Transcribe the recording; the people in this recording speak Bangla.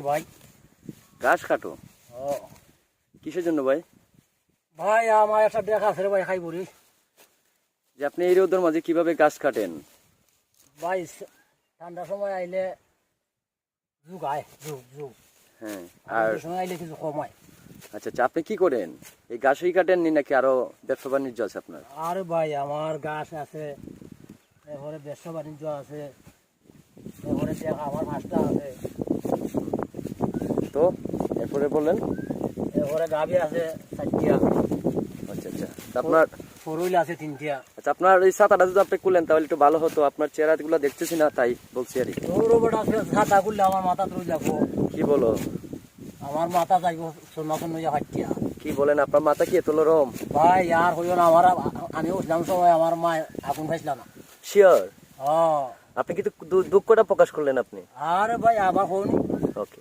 ভাই ঘাস কাটো ও কিসের জন্য ভাই? ভাই আমার একটা দেখা আছে রে ভাই, খাই বলি যে আপনি এই রোদের মাঝে কিভাবে ঘাস কাটেন? ভাই। ঠান্ডার সময় আইলে যুগ আয়, যুগ যুগ হ্যাঁ। আর আর সময় আইলে কিছু কম হয়। আচ্ছা আচ্ছা, আপনি কি করেন? এই ঘাসই কাটেন নি নাকি আরো ব্যবসা বাণিজ্য আছে আপনার? আর ভাই আমার গাছ আছে, এরপরে ব্যবসা বাণিজ্য আছে, এরপরে দেখা আমার মাছটা আছে, তো এরপরে বললেন। এরপরে গাভি আছে চারটিয়া, আচ্ছা আচ্ছা, তা আপনার ফরুইল আছে তিনটিয়া। আচ্ছা আপনার এই ছাতাটা যদি আপনি খুলেন তাহলে একটু ভালো হতো। আপনার চেহারাগুলো দেখতেছি না, তাই বলছি আর কি। রোবট আছে, ছাতা করলে আমার মাথা তুলে যাবো, কি বলো? আমার মাথা যাইব সোনা সোনা হাঁটিয়া। কি বলেন, আপনার মাথা কি এত নরম? ভাই আর হইও না, আমার আমি উঠলাম সময় আমার মা আগুন খাইছিল না। শিওর? ও আপনি কিন্তু দুঃখটা প্রকাশ করলেন আপনি। আরে ভাই আবার হন ওকে।